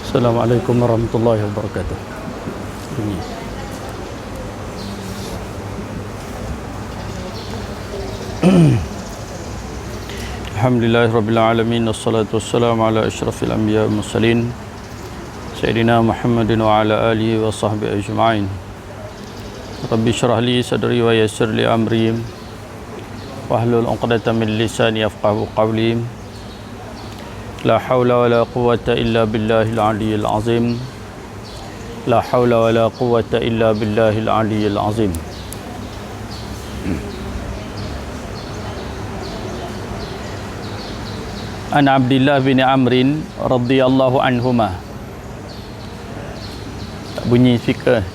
Assalamualaikum warahmatullahi wabarakatuh. Alhamdulillahirabbil alamin wassalatu wassalamu ala asyrafil anbiya wal mursalin sayyidina Muhammadin wa ala alihi wa sahbihi ajma'in. Rabbi shrah li sadri wa yassir li amri wahlul 'uqdatam min lisani yafqahu qawli. La haula wa la quwwata illa billahil aliyyil azim. La haula wa la quwwata illa billahil aliyyil azim. An Abdullah bin Amrin radhiyallahu anhuma. Tak bunyi speaker.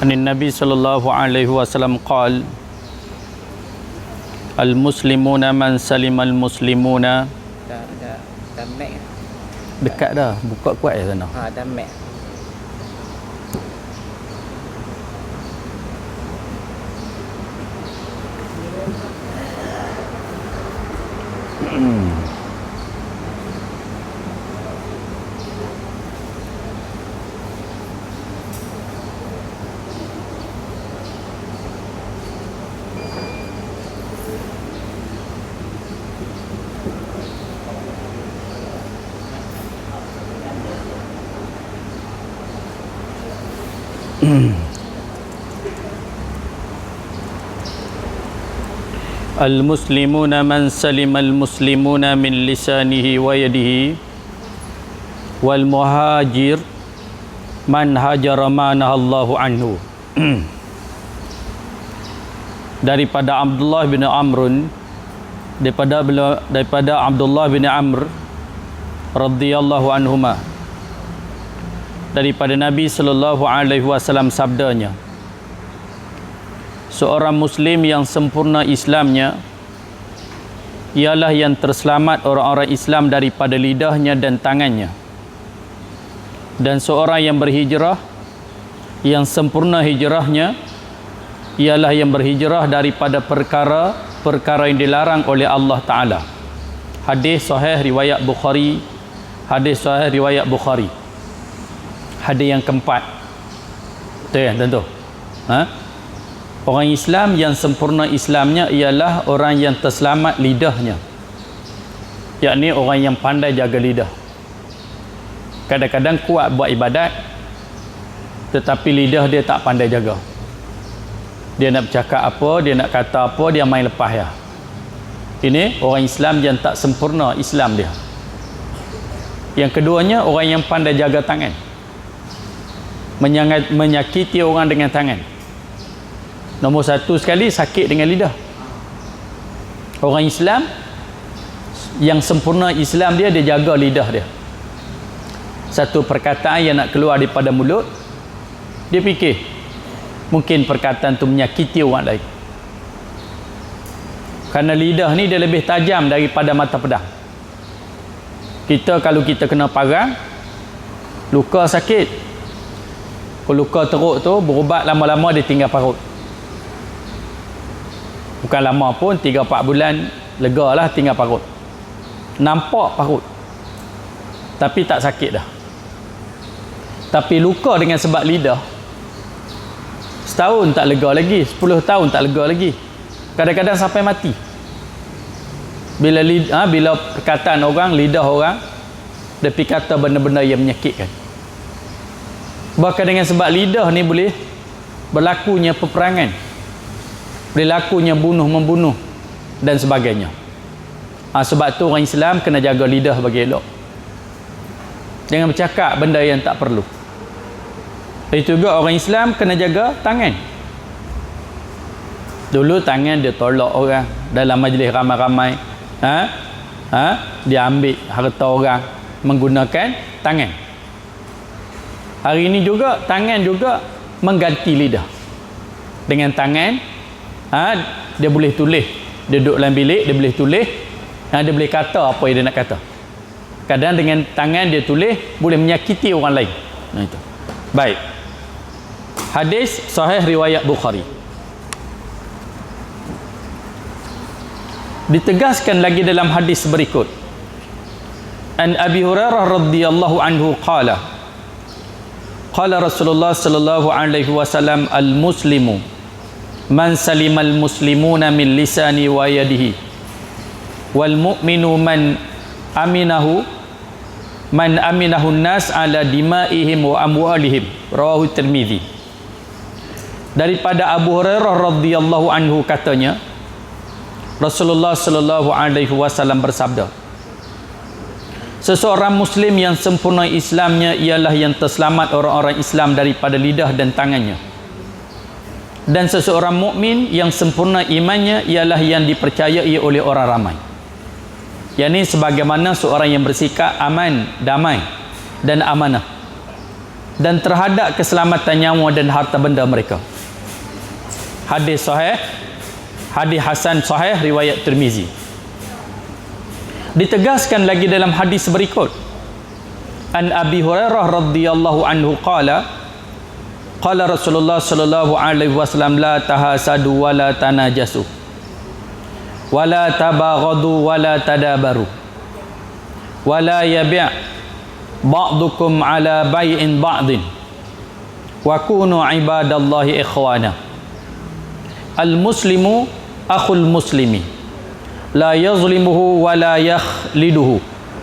An Nabi sallallahu alaihi wasallam qala al-muslimuna man salimal muslimuna. Dah mic. Dekat dah, buka kuat ya sana. Dah mic. Al-muslimuna man salimal muslimuna min lisanihi wa yadihi wal muhajir man hajara ma nahallahu anhu. Daripada Abdullah bin Amr, daripada Abdullah bin Amr radhiyallahu anhuma, daripada Nabi sallallahu alaihi wasallam sabdanya, seorang muslim yang sempurna Islamnya ialah yang terselamat orang-orang Islam daripada lidahnya dan tangannya. Dan seorang yang berhijrah yang sempurna hijrahnya ialah yang berhijrah daripada perkara yang dilarang oleh Allah Ta'ala. Hadis sahih riwayat Bukhari. Hadis sahih riwayat Bukhari. Hadis yang keempat. Betul ya tentu? Orang Islam yang sempurna Islamnya ialah orang yang terselamat lidahnya, yakni orang yang pandai jaga lidah. Kadang-kadang kuat buat ibadat tetapi lidah dia tak pandai jaga. Dia nak bercakap apa, dia nak kata apa, dia main lepas ya. Ini orang Islam yang tak sempurna Islam dia. Yang keduanya, orang yang pandai jaga tangan, menyakiti orang dengan tangan. Nombor satu sekali, sakit dengan lidah. Orang Islam yang sempurna Islam dia jaga lidah dia. Satu perkataan yang nak keluar daripada mulut, dia fikir mungkin perkataan tu menyakiti orang lain. Kerana lidah ni dia lebih tajam daripada mata pedang. Kalau kita kena parang, luka sakit. Kalau luka teruk tu berubat lama-lama dia tinggal parut. Bukan lama pun, 3-4 bulan lega lah, tinggal parut. Nampak parut tapi tak sakit dah. Tapi luka dengan sebab lidah, setahun tak lega lagi, 10 tahun tak lega lagi, kadang-kadang sampai mati. Bila perkataan orang, lidah orang dia pergi kata benda-benda yang menyakitkan. Bahkan dengan sebab lidah ni boleh berlakunya peperangan, berlakunya bunuh-membunuh dan sebagainya. Sebab tu orang Islam kena jaga lidah bagi elok. Jangan bercakap benda yang tak perlu. Itu juga orang Islam kena jaga tangan. Dulu tangan dia tolak orang dalam majlis ramai-ramai. Dia ambil harta orang menggunakan tangan. Hari ini juga tangan juga mengganti lidah. Dengan tangan dia boleh tulis, dia duduk dalam bilik dia boleh tulis, Dia boleh kata apa yang dia nak kata. Kadang dengan tangan dia tulis boleh menyakiti orang lain. Itu. Baik. Hadis sahih riwayat Bukhari. Ditegaskan lagi dalam hadis berikut. An Abi Hurairah radhiyallahu anhu qala Rasulullah sallallahu alaihi wasallam al-muslimu man salimal muslimuna min lisani wa yadihi wal mu'minu man aminahu an-nas ala dima'ihim wa amwalihim, rawahu Tirmizi. Daripada Abu Hurairah radhiyallahu anhu katanya, Rasulullah sallallahu alaihi wasallam bersabda, seseorang muslim yang sempurna Islamnya ialah yang terselamat orang-orang Islam daripada lidah dan tangannya. Dan seseorang mukmin yang sempurna imannya ialah yang dipercayai oleh orang ramai. Yang ini sebagaimana seorang yang bersikap aman, damai dan amanah, dan terhadap keselamatan nyawa dan harta benda mereka. Hadis sahih, hadis hasan sahih riwayat Tirmizi. Ditegaskan lagi dalam hadis berikut. An Abi Hurairah radhiyallahu anhu qala Rasulullah sallallahu alaihi wasallam la tahasadu wa la tanajasu wa la tabaghadu wa la tadabaru wa la yabi' ba'dukum ala bai'in ba'din wa kunu ibadallahi ikhwana. Al muslimu akhul muslimi la yazlimuhu wa la yakhliduhu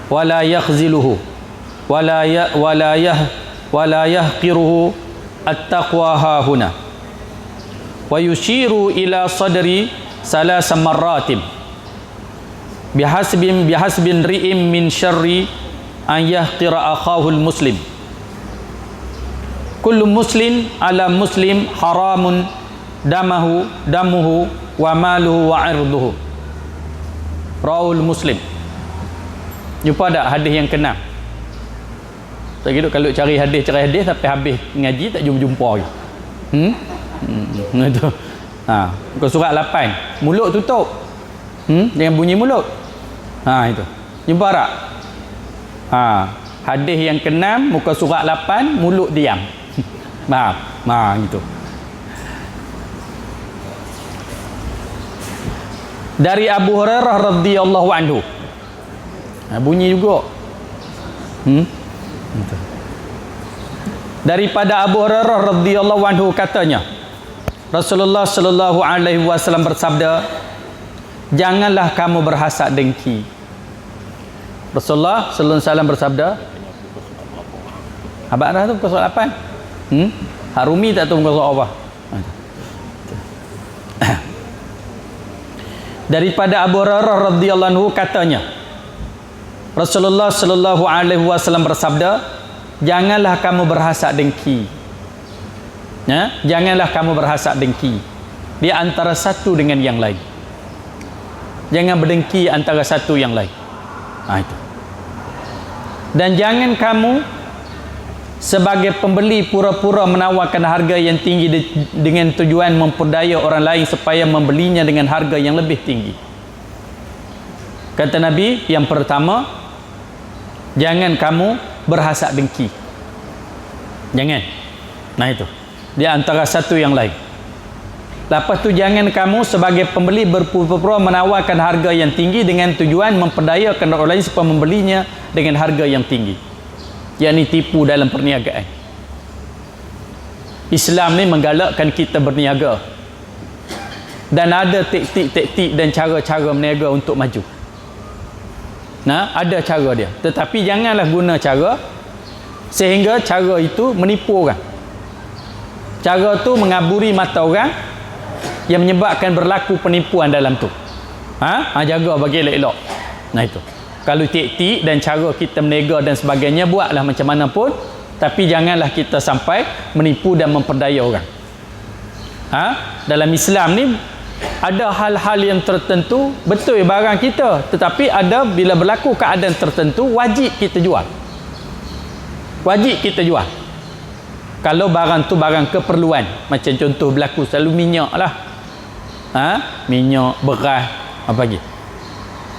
wa la yakhziluhu wa la yahqiruhu at-taqwa hahuna wa yushiru ila sadri salasa marratin bihasbin ri'im min syarri an yahqira akhahul muslim. Kullu muslim ala muslim haramun damuhu wa maluhu wa irduhu, rawul Muslim. Jumpa tak hadis yang keenam? Tak kira kalau cari hadis tapi habis ngaji tak jumpa lagi. Itu. Muka surat 8, mulut tutup. Jangan bunyi mulut. Itu. Jumpa tak? Hadis yang keenam, muka surat 8, mulut diam. Faham? Gitu. Dari Abu Hurairah radhiyallahu anhu. Bunyi juga. Daripada Abu Hurairah radhiyallahu anhu katanya, Rasulullah sallallahu alaihi wasallam bersabda, janganlah kamu berhasad dengki. Rasulullah sallallahu alaihi wasallam bersabda, abang dah tu muka surat 8. Harumi tak tahu muka surat apa. Daripada Abu Hurairah radhiyallahu anhu katanya, Rasulullah sallallahu alaihi wasallam bersabda, janganlah kamu berhasad dengki. Janganlah kamu berhasad dengki di antara satu dengan yang lain. Jangan berdengki antara satu yang lain. Itu. Dan jangan kamu sebagai pembeli pura-pura menawarkan harga yang tinggi dengan tujuan memperdaya orang lain supaya membelinya dengan harga yang lebih tinggi. Kata Nabi, yang pertama, jangan kamu berhasad dengki. Jangan. Itu. Di antara satu yang lain. Lepas tu jangan kamu sebagai pembeli berpura-pura menawarkan harga yang tinggi dengan tujuan memperdayakan orang lain supaya membelinya dengan harga yang tinggi. Yang ini tipu dalam perniagaan. Islam ni menggalakkan kita berniaga. Dan ada taktik-taktik dan cara-cara berniaga untuk maju. Ada cara dia. Tetapi janganlah guna cara sehingga cara itu menipu orang. Cara tu mengaburi mata orang yang menyebabkan berlaku penipuan dalam tu. Jaga bagi elok-elok. Itu. Kalau taktik dan cara kita berniaga dan sebagainya, buatlah macam mana pun, tapi janganlah kita sampai menipu dan memperdaya orang. Dalam Islam ni ada hal-hal yang tertentu betul barang kita, tetapi ada bila berlaku keadaan tertentu wajib kita jual. Wajib kita jual. Kalau barang tu barang keperluan, macam contoh berlaku selalu minyak lah. Minyak, beras, apa lagi?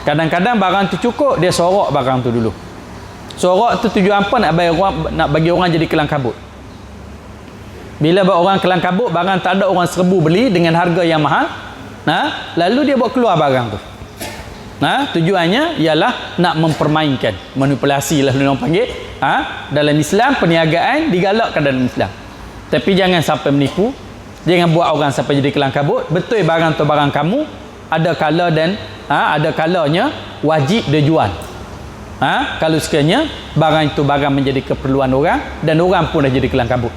Kadang-kadang barang tu cukup, dia sorok barang tu dulu. Sorok tu tujuan apa? Nak bagi orang jadi kelang kabut. Bila orang kelang kabut, barang tak ada orang serbu beli dengan harga yang mahal, lalu dia buat keluar barang tu. Tujuannya ialah nak mempermainkan, manipulasi lah orang panggil. Dalam Islam, perniagaan digalakkan dalam Islam. Tapi jangan sampai menipu, jangan buat orang sampai jadi kelang kabut. Betul barang tu barang kamu, ada kala dan ada kalanya wajib dia jual. Kalau sekiranya barang itu barang menjadi keperluan orang dan orang pun dah jadi kelang kabut.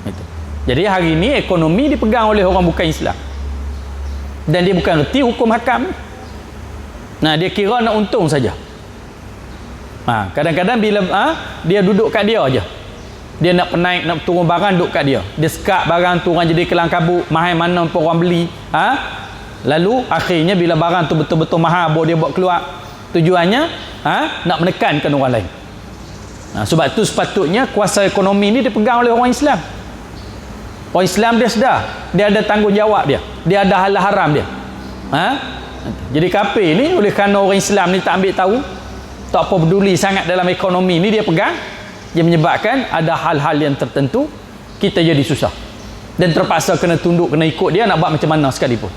Itu. Jadi hari ini ekonomi dipegang oleh orang bukan Islam. Dan dia bukan reti hukum hakam. Dia kira nak untung saja. Kadang-kadang bila dia duduk kat dia aja. Dia nak naik, nak turun barang, duduk kat dia. Dia sekat barang tu orang jadi kelang kabut, mahal mana pun orang beli. Lalu akhirnya bila barang tu betul-betul mahal, baru dia buat keluar. Tujuannya nak menekankan orang lain. Sebab tu sepatutnya kuasa ekonomi ni dipegang oleh orang Islam. Orang Islam dia sedar, dia ada tanggungjawab dia, dia ada hal haram dia. Jadi kafir ni oleh kerana orang Islam ni tak ambil tahu, tak apa peduli sangat dalam ekonomi ni dia pegang, dia menyebabkan ada hal-hal yang tertentu kita jadi susah dan terpaksa kena tunduk, kena ikut dia nak buat macam mana sekalipun.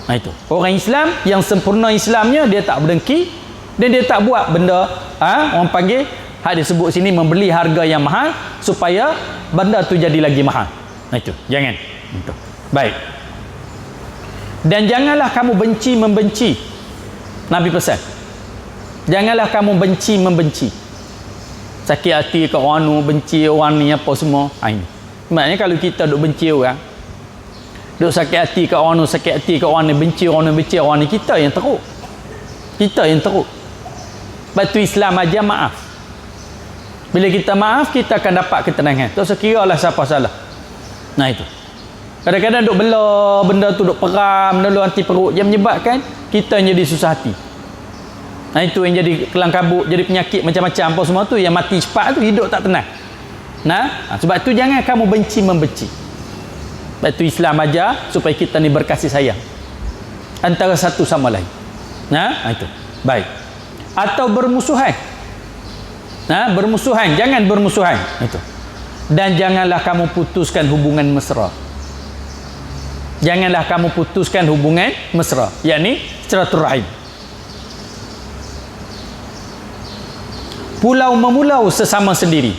Itu orang Islam yang sempurna Islamnya, dia tak berdengki dan dia tak buat benda orang panggil hak disebut sini membeli harga yang mahal supaya benda tu jadi lagi mahal. Itu jangan. Itu baik. Dan janganlah kamu benci membenci. Nabi pesan, janganlah kamu benci membenci. Sakit hati ke orang tu, benci orang ni apa semua. Ini maknanya kalau kita duk benci orang, duk sakit hati ke orang tu, sakit hati ke orang ni, benci orang ni, benci orang ni, kita yang teruk. Kita yang teruk. Sebab tu Islam ajar maaf. Bila kita maaf, kita akan dapat ketenangan. Tak usah kira lah siapa salah. Itu. Kadang-kadang duk bela benda tu, duk peram, benda lu anti perut, yang menyebabkan kita jadi susah hati. Itu yang jadi kelang kabut, jadi penyakit macam-macam apa semua tu, yang mati cepat tu, hidup tak tenang. Sebab tu jangan kamu benci membenci. Sebab tu Islam ajar supaya kita ni berkasih sayang antara satu sama lain. Itu. Baik. Atau bermusuhan. Bermusuhan, jangan bermusuhan. Itu. Dan janganlah kamu putuskan hubungan mesra. Janganlah kamu putuskan hubungan mesra, yakni silaturahim. Pulau memulau sesama sendiri.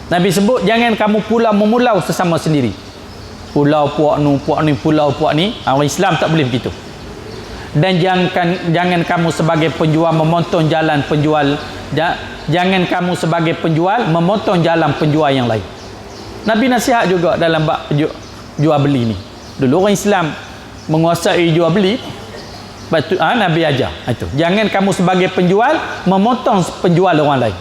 Nabi sebut jangan kamu pulau memulau sesama sendiri. Pulau puak ni, pulau puak ni. Orang Islam tak boleh begitu. Dan jangan kamu sebagai penjual memotong jalan penjual. Jangan kamu sebagai penjual memotong jalan penjual yang lain. Nabi nasihat juga dalam bab jual beli ni. Dulu orang Islam menguasai jual beli, Nabi ajar itu. Jangan kamu sebagai penjual memotong penjual orang lain.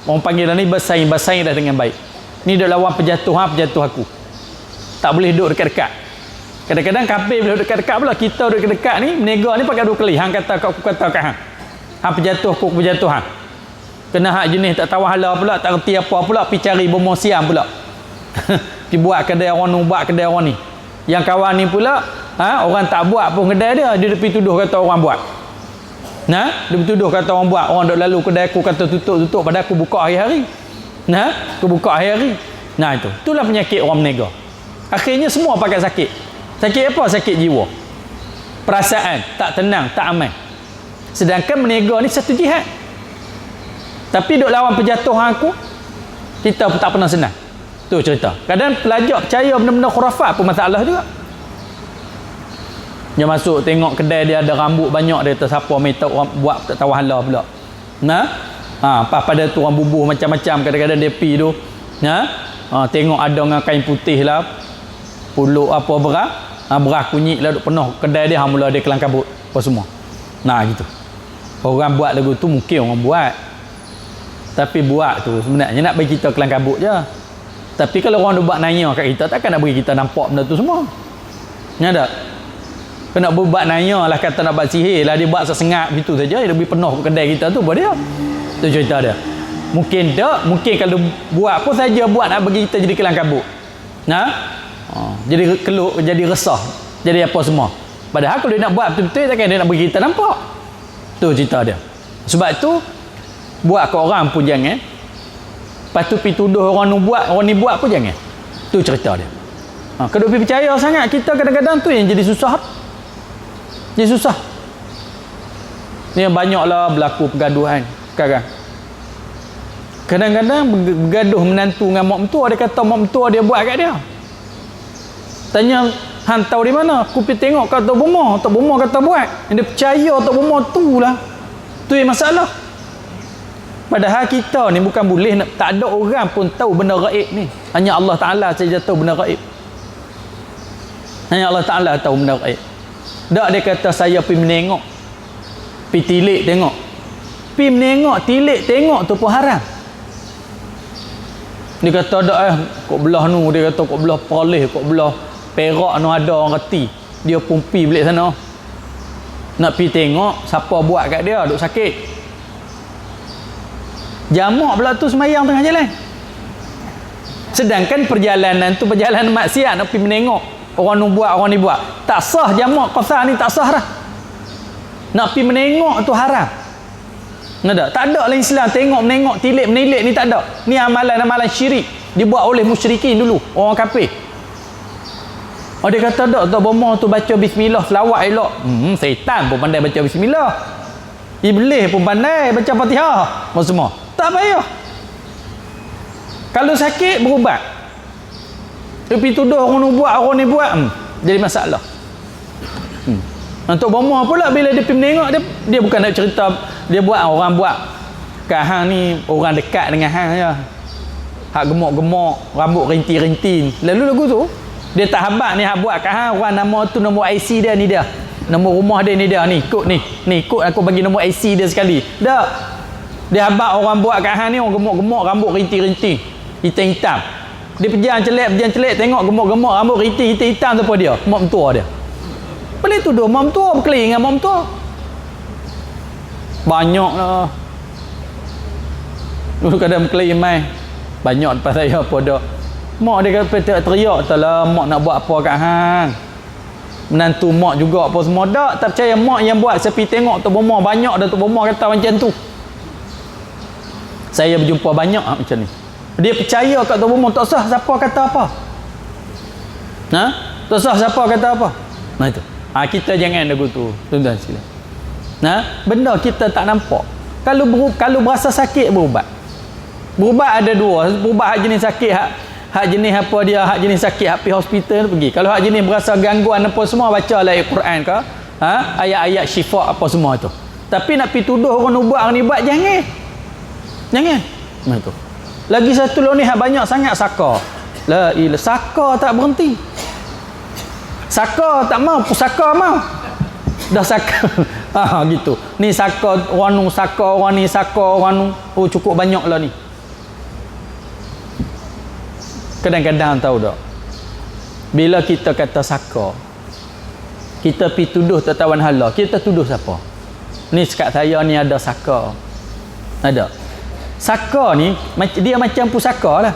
Orang panggil ni bersaing dah dengan baik. Ni duk lawan penjatuh aku. Tak boleh duduk dekat-dekat. Kadang-kadang kafir boleh duduk dekat-dekat pula. Kita duduk dekat-dekat ni, menega ni pakai dua kali. Hang kata aku kata kat hang. Hang penjatuh aku penjatuh hang. Kena hak jenis tak tahu hala pula, tak reti apa pula, pergi cari bomo siam pula. Pergi buat kedai orang ni, buat kedai orang ni. Yang kawan ni pula, orang tak buat pun kedai dia pergi tuduh kata orang buat. Dia bertuduh kata orang buat. Orang duk lalu kedai aku kata tutup pada aku buka hari-hari. Aku buka hari-hari. Itu. Itulah penyakit orang menega. Akhirnya semua pakai sakit. Sakit apa? Sakit jiwa. Perasaan tak tenang, tak aman. Sedangkan menega ni satu jihad. Tapi duk lawan penjatuh aku, kita pun tak pernah senang. Tu cerita. Kadang pelajar percaya benda-benda khurafat pun masalah juga. Dia masuk tengok kedai dia ada rambut banyak, dia kata siapa mai tahu orang buat tak tahu hala pula. Pada tu orang bubuh macam-macam, kadang-kadang dia pi tu. Tengok ada dengan kain putih lah, puluk apa berah kunyit lah duk penuh kedai dia, mula dia kelang kabut apa semua. Gitu. Orang buat lagu tu mungkin orang buat. Tapi buat tu sebenarnya nak bagi kita kelang kabut je. Tapi kalau orang duk buat nanya kat kita, takkan nak bagi kita nampak benda tu semua. Tak? Kena buat nanya lah, kata nak buat sihir lah, dia buat sesengak begitu saja, dia lebih penuh kedai kita tu buat dia. Tu cerita dia. Mungkin tak, mungkin kalau buat pun saja buat nak bagi kita jadi kelang kabut. Jadi keluk, jadi resah, jadi apa semua. Padahal kalau dia nak buat betul-betul, takkan dia nak bagi kita nampak. Tu cerita dia. Sebab tu buat kat orang pun jangan. Lepas tu pergi tuduh orang ni buat pun jangan. Tu cerita dia. Kalau pergi percaya sangat, kita kadang-kadang tu yang jadi susah. Jadi susah. Ni yang banyaklah berlaku pergaduhan sekarang. Kadang-kadang bergaduh menantu dengan mak mentua, dia kata mak mentua dia buat kat dia. Tanya, hang tahu di mana? Aku pergi tengok kat Tok Bomo. Tok Bomo kata buat. Yang dia percaya Tok Bomo tu lah. Tu yang masalah. Padahal kita ni bukan boleh nak, tak ada orang pun tahu benda gaib ni. Hanya Allah Ta'ala saja tahu benda gaib. Hanya Allah Ta'ala tahu benda gaib. Tak dia kata saya pergi menengok, pergi tilik tengok. Pergi menengok, tilik tengok tu pun haram. Dia kata tak kok belah nu, dia kata kok belah Perlis, kok belah Perak nu ada orang reti. Dia pun pergi balik sana. Nak pergi tengok siapa buat kat dia, duk sakit. Jamak pula tu semayang tengah jalan. Sedangkan perjalanan tu perjalanan maksiat, nak pergi menengok orang nu buat, orang ni buat. Tak sah jamak qasar ni, tak sah dah. Nak pergi menengok tu haram. Tak ada lah Islam tengok, menengok, tilik, menilik ni tak ada. Ni amalan-amalan syirik. Dibuat oleh musyrikin dulu, orang kafir. Dia kata tak, Tok Bomo tu baca bismillah, selawat elok. Syaitan pun pandai baca bismillah. Iblis pun pandai baca Fatihah. Semua. Tak payah. Kalau sakit, berubat. Tapi tuduh orang ni buat, orang ni buat, jadi masalah. Tok Bomo pula bila dia pergi menengok, dia bukan nak cerita dia buat, orang buat. Kat hang ni orang dekat dengan hang je. Hak gemuk-gemuk, rambut rintin-rintin. Lalu lagu tu dia tak habaq ni hak buat kat hang, orang nama tu nombor IC dia ni dia. Nombor rumah dia ni dia ni, ikut ni. Ni ikut aku bagi nombor IC dia sekali. Tak. Dia habaq orang buat kat hang ni orang gemuk-gemuk, rambut rintin-rintin, hitam-hitam. Dia pejam celek tengok gemuk-gemuk, rambut rintin, hitam-hitam tu apa dia? Mak mentua dia. Boleh tuduh mak mentua berkelahi dengan mak mentua. Banyaklah. Dulu kadang berkelahi mai. Banyak depan saya apa dah. Mak dia kata teriak taklah mak nak buat apa kat hang. Menantu mak juga apa semua. Tak percaya mak yang buat. Saya pergi tengok Tok Bomo banyak dah, Tok Bomo kata macam tu. Saya berjumpa banyak macam ni. Dia percaya kat Tok Bomo, tak sah siapa kata apa. Tak sah siapa kata apa. Nah itu. Kita jangan lagu tu. Tuan-tuan sila. Benda kita tak nampak. Kalau berasa sakit, berubat. Berubat ada dua. Berubat hak jenis sakit, hak jenis apa dia, hak jenis sakit hak pergi hospital pergi. Kalau hak jenis berasa gangguan apa semua, baca lah ayat Quran ke, ayat-ayat syifa apa semua tu. Tapi nak pergi tuduh orang buat, orang ni buat, jangan. Nah tu. Lagi satu ni hak banyak sangat saka. La ilah, saka tak berhenti. Saka tak mau, pusaka mau. Dah saka. Gitu. Ni saka orang nu, saka orang ni, saka orang nu. Oh cukup banyak lah ni. Kadang-kadang tahu tak, bila kita kata saka, kita pergi tuduh tertawan hala, kita tuduh siapa? Ni sekat saya ni ada saka. Ada. Saka ni dia macam pusaka lah.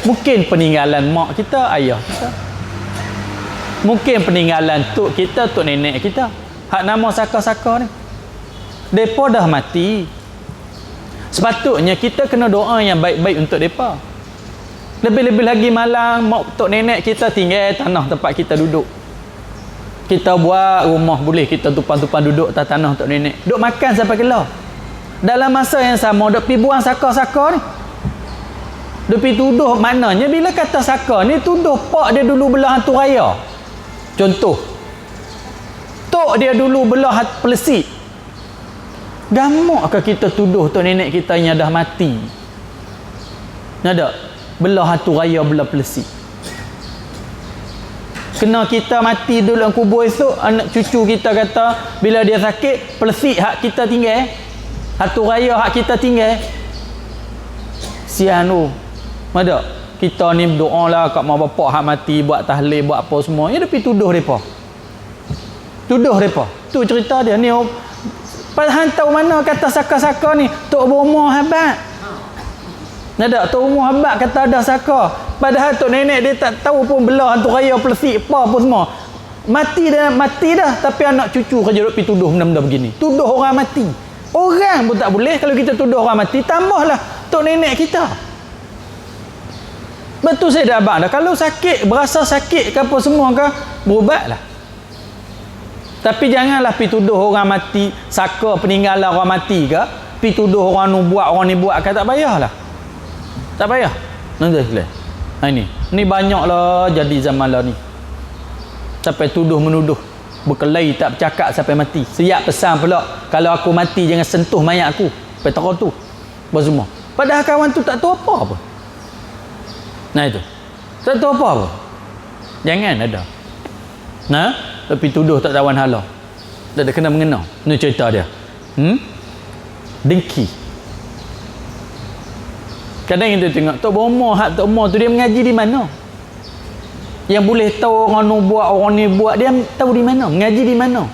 Mungkin peninggalan mak kita, ayah kita. Mungkin peninggalan tok kita, tok nenek kita. Hak nama saka-saka ni. Depa dah mati. Sepatutnya kita kena doa yang baik-baik untuk depa. Lebih-lebih lagi malang mak tok nenek kita tinggal tanah tempat kita duduk. Kita buat rumah boleh kita tumpang-tumpang duduk atas tanah tok nenek. Duk makan sampai kelar. Dalam masa yang sama duk pi buang saka-saka ni. Duk pi tuduh, maknanya bila kata saka ni tuduh pak dia dulu belah hantu raya. Contoh. Tok dia dulu belah Plesik. Gamak ke kita tuduh tok nenek kita yang dah mati? Ada belah hantu raya belah Plesik. Kena kita mati dulu dalam kubur esok, anak cucu kita kata bila dia sakit, Plesik hak kita tinggal, hantu raya hak kita tinggal. Sian tu. Ada kita ni berdoa lah kat mak bapak hak mati, buat tahlil, buat apa semua. Ya tapi tuduh depa. Tuduh depa. Tu cerita dia ni. Padahal tahu mana kata saka-saka ni? Tok Bomo habat. Ada Tok Bomo habat kata ada saka. Padahal tok nenek dia tak tahu pun belah hantu raya Plesik apa semua. mati dah, tapi anak cucu kerja duk pi tuduh benda-benda begini. Tuduh orang mati. Orang pun tak boleh. Kalau kita tuduh orang mati, tambahlah tok nenek kita. Betul saya dah abang dah. Kalau sakit, berasa sakit ke apa semua ke, berubatlah. Tapi janganlah pi tuduh orang mati, saka peninggalan orang mati ke, pi tuduh orang ni buat, orang ni buat ke, tak payahlah. Tak payah. Nanti boleh. Ni banyaklah jadi zaman lah ni. Sampai tuduh menuduh, berkelahi tak bercakap sampai mati. Siap pesan pula, kalau aku mati jangan sentuh mayat aku. Sampai tahu tu. Apa semua. Padahal kawan tu tak tahu apa-apa. Nah itu. Tak tahu apa-apa. Jangan ada. Nah, tapi tuduh tak tawan hala. Tak ada kena mengena. Ni cerita dia. Dengki. Kadang kita tengok Tok Bomo, Tok Bomo tu dia mengaji di mana? Yang boleh tahu orang ni buat, orang ni buat, dia tahu di mana? Mengaji di mana?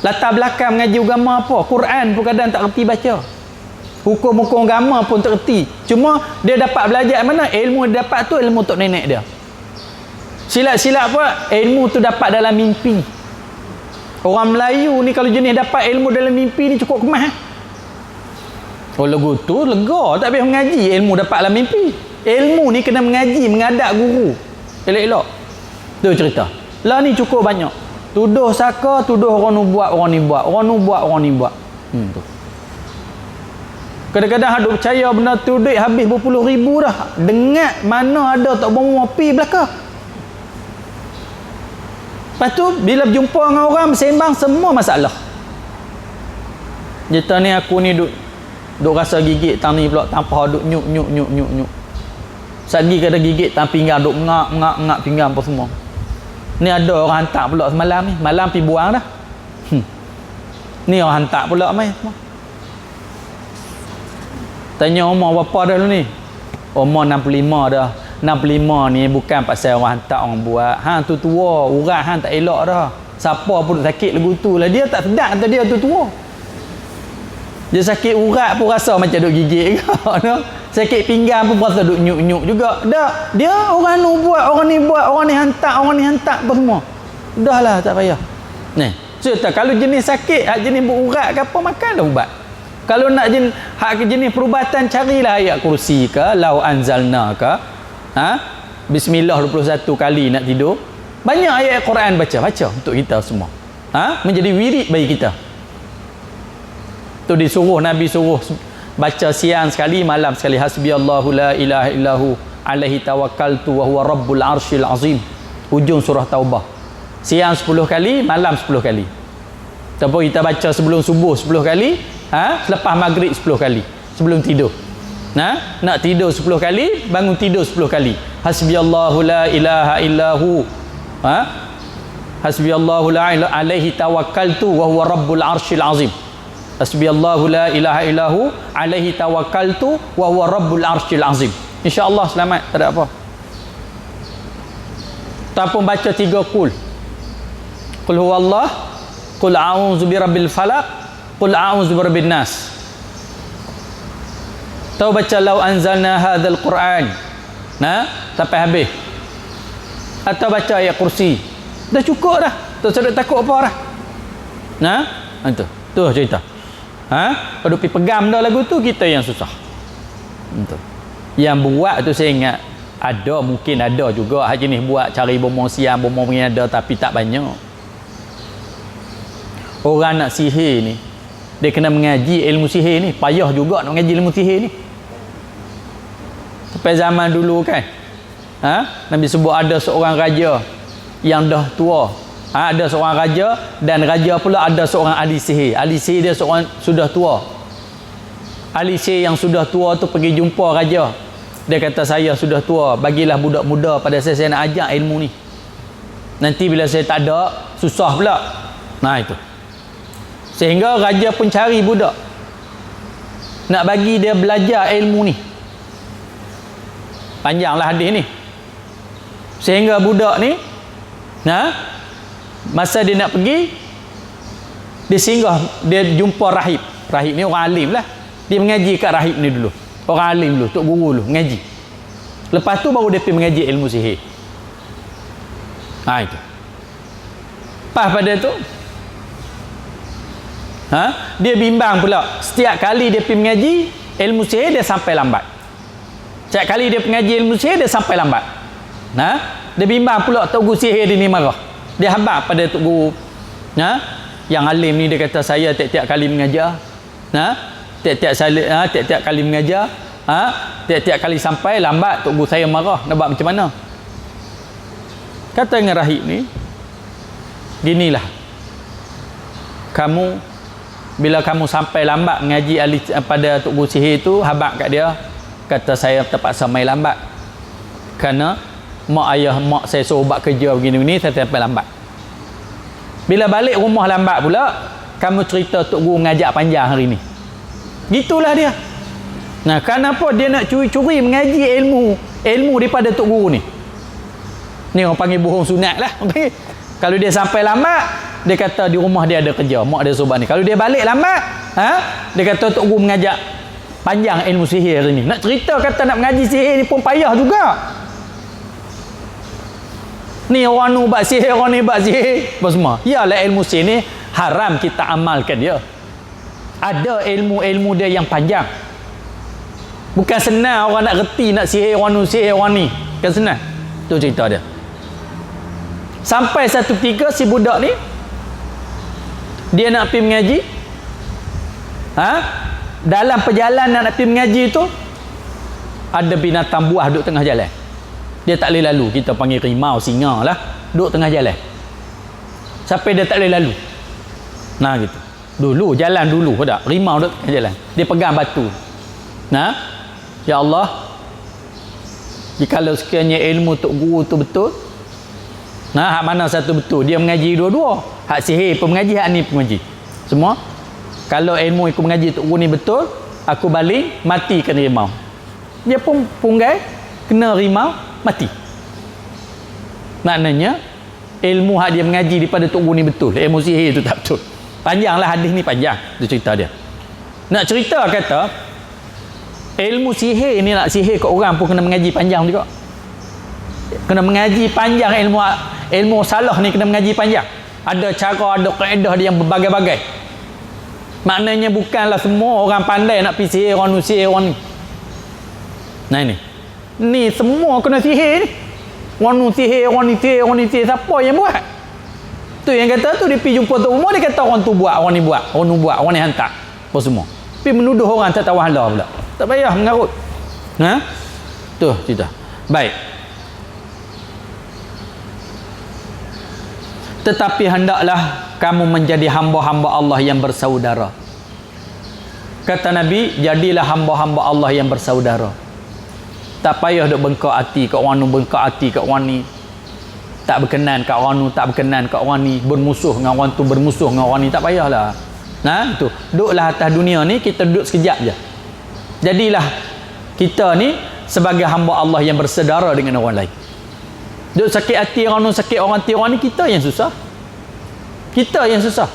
Latar belakang mengaji agama apa? Quran pun kadang tak reti baca. Hukum-hukum agama pun tak reti. Cuma dia dapat belajar mana? Ilmu dia dapat tu ilmu tok nenek dia. Silap-silap apa? Ilmu tu dapat dalam mimpi. Orang Melayu ni kalau jenis dapat ilmu dalam mimpi ni cukup kemas. Oh lagu tu lega, tak payah mengaji, ilmu dapat dalam mimpi. Ilmu ni kena mengaji, mengadap guru. Elok-elok. Tu cerita. Lah ni cukup banyak. Tuduh saka, tuduh orang ni buat, orang ni buat. Orang ni buat, orang ni buat. Tu. Kadang-kadang ada percaya benda tu duit habis berpuluh ribu dah. Dengar mana ada tak bawa pi belakang. Lepas tu bila berjumpa dengan orang bersembang semua masalah. Jeta ni aku ni duk rasa gigit tang ni pula tanpa duk nyuk. Sagi kada gigit tang pinggang duk ngak pinggang apa semua. Ni ada orang hantar pula semalam ni. Malam pi buang dah. Ni orang hantar pula mai semua. Tanya umur berapa dah dulu ni? Umur 65 dah. 65 ni bukan pasal orang hantar orang buat. Hang tu tua, urat hang tak elok dah. Siapa pun sakit lagu tu lah. Dia tak sedar kata dia tu tua. Dia sakit urat pun rasa macam duk gigit ke. Sakit pinggang pun rasa duk nyuk-nyuk juga. Dah, dia orang ni buat, orang ni buat, orang ni hantar apa semua. Dah lah, tak payah. Ni, cerita kalau jenis sakit, hak jenis berurat ke apa, makanlah ubat. Kalau nak jenis perubatan, carilah ayat kursi ke, lau anzalna ke, bismillah 21 kali nak tidur. Banyak ayat Quran baca untuk kita semua. Menjadi wirid bagi kita. Tu disuruh Nabi suruh baca siang sekali, malam sekali. Hasbiyallahu la ilaha illahu alaihi tawakkaltu wa huwa rabbul arsyil azim. Hujung surah Taubah. Siang 10 kali, malam 10 kali. Ataupun kita baca sebelum subuh 10 kali, selepas maghrib 10 kali. Sebelum tidur. Nak tidur 10 kali, bangun tidur 10 kali. Hasbiyallahu la ilaha illahu. Hasbiyallahu la ilaha alaihi tawakkaltu wa huwa rabbul arsyil azim. Hasbiyallahu la ilaha illahu alaihi tawakkaltu wa huwa rabbul arsyil azim. InsyaAllah selamat, tak ada apa. Ataupun baca 3 kul. Qul huwallah, qul a'udzu birabbil falaq, qul a'udzu birabbin nas. Tahu baca lau anzalna hadzal Quran. Sampai habis. Atau baca ayat kursi. Dah cukup dah. Tak usah takut apa dah. Itu. Tu cerita. Kalau pergi pegam dah lagu tu, kita yang susah. Itu. Yang buat tu saya ingat mungkin ada juga hak jenis buat cari bomong siang, bomong mungkin ada, tapi tak banyak. Orang nak sihir ni, dia kena mengaji ilmu sihir ni. Payah juga nak mengaji ilmu sihir ni. Sampai zaman dulu kan, Nabi sebut ada seorang raja yang dah tua. Ada seorang raja, dan raja pula ada seorang ahli sihir. Ahli sihir dia seorang sudah tua. Ahli sihir yang sudah tua tu pergi jumpa raja. Dia kata, saya sudah tua, bagilah budak muda pada saya nak ajar ilmu ni. Nanti bila saya tak ada, susah pula. Itu. Sehingga raja pun cari budak nak bagi dia belajar ilmu ni. Panjanglah hadis ni. Sehingga budak ni masa dia nak pergi, dia singgah, dia jumpa rahib. Rahib ni orang alim lah. Dia mengaji kat rahib ni dulu. Orang alim dulu, tok guru dulu, mengaji. Lepas tu baru dia pergi mengaji ilmu sihir. Itu. Lepas pada tu dia bimbang pula. Setiap kali dia pergi mengaji ilmu sihir, dia sampai lambat. Setiap kali dia mengaji ilmu sihir, dia sampai lambat. Dia bimbang pula tok guru sihir dia ni marah. Dia habaq pada tok guru yang alim ni. Dia kata saya tiap-tiap kali mengajar, tiap-tiap kali mengajar, tiap-tiap kali sampai lambat, tok guru saya marah. Nak buat macam mana? Kata dengan rahib ni, ginilah, kamu bila kamu sampai lambat mengaji pada tok guru sihir tu, habaq kat dia, kata saya terpaksa mai lambat kerana mak saya suruh buat kerja begini-begini, saya sampai lambat. Bila balik rumah lambat pula, kamu cerita tok guru ngajak panjang hari ni. Gitulah dia. Nah, kenapa dia nak curi-curi mengaji ilmu daripada tok guru ni? Ni orang panggil bohong sunat lah. Kalau dia sampai lambat, dia kata di rumah dia ada kerja, mak dia suruh buat ni. Kalau dia balik lambat, dia kata tok guru mengajak panjang ilmu sihir ni. Nak cerita kata nak mengaji sihir ni pun payah juga. Ni orang ni buat sihir, orang ni buat sihir, apa semua. Yalah, ilmu sihir ni haram kita amalkan dia. Ada ilmu-ilmu dia yang panjang. Bukan senang orang nak reti nak sihir orang ni, sihir orang ni. Bukan senang. Tu cerita dia. Sampai satu ketika si budak ni dia nak pergi mengaji. Dalam perjalanan nak pergi mengaji tu ada binatang buah duduk tengah jalan. Dia tak boleh lalu. Kita panggil rimau, singa lah, duduk tengah jalan. Sampai dia tak boleh lalu. Nah gitu. Dulu jalan dulu dah. Rimau duduk tengah jalan. Dia pegang batu. Ya Allah, jikalau sekiranya ilmu tok guru tu betul, hak mana satu betul? Dia mengaji dua-dua. Hak sihir pun mengaji, hak ni pun mengaji. Semua. Kalau ilmu aku mengaji tok guru ni betul, aku baling, matikan rimau. Dia pun punggai, kena rimau, mati. Maknanya ilmu hak dia mengaji daripada tok guru ni betul. Ilmu sihir tu tak betul. Panjanglah hadis ni, panjang tu cerita dia. Nak cerita kata ilmu sihir ni, nak sihir ke orang pun kena mengaji panjang juga. Kena mengaji panjang ilmu salah ni, kena mengaji panjang. Ada cara, ada kaedah dia yang berbagai-bagai. Maknanya bukanlah semua orang pandai nak pergi sihir orang ni, sihir orang ni. Nah ni semua kena sihir ni. Orang ni sihir, orang ni sihir, orang ni sihir. Siapa yang buat? Tu yang kata tu, dia pergi jumpa tok umur, dia kata orang tu buat, orang ni buat, orang ni buat, orang ni hantar. Apa semua. Pergi menuduh orang tak tahu hala pula. Tak payah mengarut. Tu cerita. Baik. Tetapi hendaklah kamu menjadi hamba-hamba Allah yang bersaudara. Kata Nabi, jadilah hamba-hamba Allah yang bersaudara. Tak payah duk bengkak hati kat orang ni, bengkak hati kat orang ni. Tak berkenan kat orang ni, tak berkenan kat orang ni. Bermusuh dengan orang tu, bermusuh dengan orang ni. Tak payahlah. Itu. Duduklah atas dunia ni, kita duduk sekejap je. Jadilah kita ni sebagai hamba Allah yang bersaudara dengan orang lain. Duk sakit hati orang ni, sakit orang hati orang ni, kita yang susah. Kita yang susah.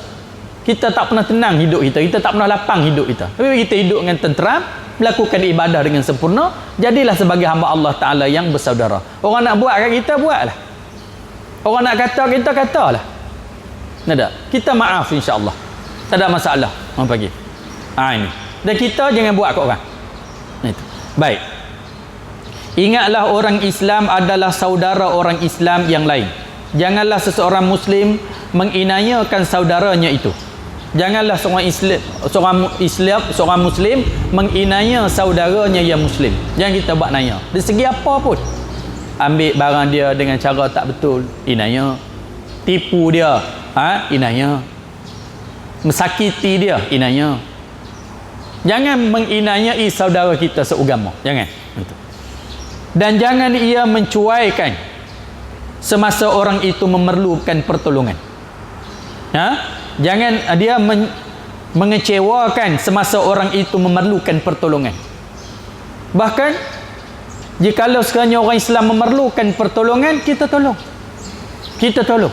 Kita tak pernah tenang hidup kita. Kita tak pernah lapang hidup kita. Tapi kita hidup dengan tenteram, melakukan ibadah dengan sempurna, jadilah sebagai hamba Allah Ta'ala yang bersaudara. Orang nak buat kat kita, buatlah. Orang nak kata kita, katalah. Tak? Kita maaf insya-Allah. Tak ada masalah. Orang panggil. Ini. Dan kita jangan buat kat orang. Itu. Baik. Ingatlah orang Islam adalah saudara orang Islam yang lain. Janganlah seseorang Muslim menginayakan saudaranya itu. Janganlah seorang Muslim menginaya saudaranya yang Muslim. Jangan kita buat naya. Dari segi apa pun. Ambil barang dia dengan cara tak betul, inaya. Tipu dia, inaya. Mesakiti dia, inaya. Jangan menginayai saudara kita seagama. Jangan. Itu. Dan jangan ia mencuaikan semasa orang itu memerlukan pertolongan. Jangan dia mengecewakan semasa orang itu memerlukan pertolongan. Bahkan jikalau sekiranya orang Islam memerlukan pertolongan, kita tolong. Kita tolong.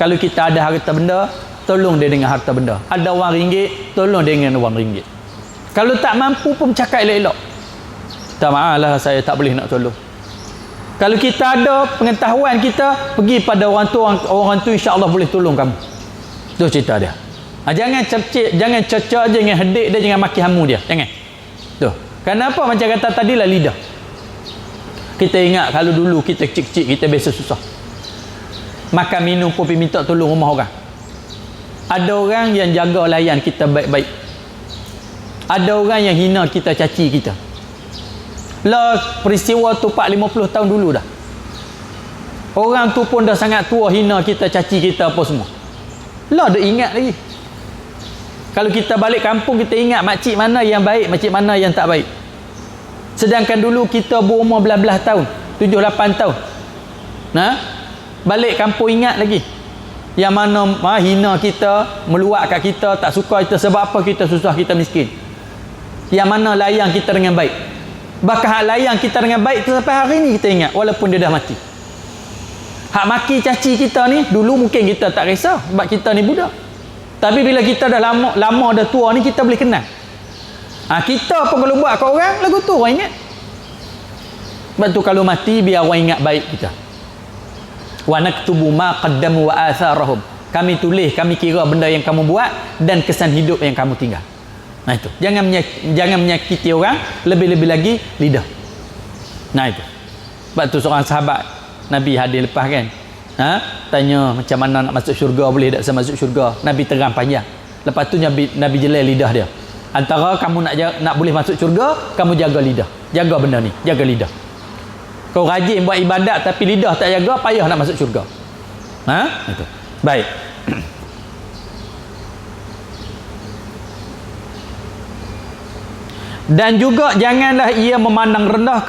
Kalau kita ada harta benda, tolong dia dengan harta benda. Ada wang ringgit, tolong dia dengan wang ringgit. Kalau tak mampu pun cakap elok-elok. Tak maaf lah, saya tak boleh nak tolong. Kalau kita ada pengetahuan, kita pergi pada orang tu insya-Allah boleh tolong kamu. Tu cerita dia. Jangan cercik, jangan cerca je dengan hedik dia, jangan maki hamu dia. Jangan. Tu. Kenapa macam kata tadi lah lidah. Kita ingat kalau dulu kita kecil-kecil kita biasa susah. Makan minum pun pergi minta tolong rumah orang. Ada orang yang jaga layan kita baik-baik. Ada orang yang hina kita, caci kita. Lah peristiwa tu 40-50 tahun dulu dah. Orang tu pun dah sangat tua, hina kita, caci kita apa semua. Lah dah ingat lagi. Kalau kita balik kampung, kita ingat makcik mana yang baik, makcik mana yang tak baik. Sedangkan dulu kita berumur belah-belah tahun, 7-8 tahun. Nah, balik kampung ingat lagi. Yang mana hina kita, meluak kat kita, tak suka kita, sebab apa kita susah, kita miskin. Yang mana layan kita dengan baik. Bahkan hak layan kita dengan baik tu sampai hari ni kita ingat, walaupun dia dah mati. Hak maki caci kita ni, dulu mungkin kita tak kisah sebab kita ni budak. Tapi bila kita dah lama dah tua ni, kita boleh kenal. Kita pun kalau buat kat orang, lagu tu orang ingat. Sebab tu kalau mati, biar orang ingat baik kita. Wa naktubu ma qaddamu wa atharahum. Kami tulis, kami kira benda yang kamu buat dan kesan hidup yang kamu tinggal. Nah itu. Jangan menyakiti orang, lebih-lebih lagi lidah. Nah itu. Sebab tu seorang sahabat Nabi hadir lepas kan. Tanya macam mana nak masuk syurga, boleh tak saya masuk syurga. Nabi terang panjang. Lepas tu Nabi jelai lidah dia. Antara kamu nak boleh masuk syurga, kamu jaga lidah. Jaga benda ni, jaga lidah. Kau rajin buat ibadat tapi lidah tak jaga, payah nak masuk syurga. Itu. Baik. Dan juga janganlah ia memandang rendah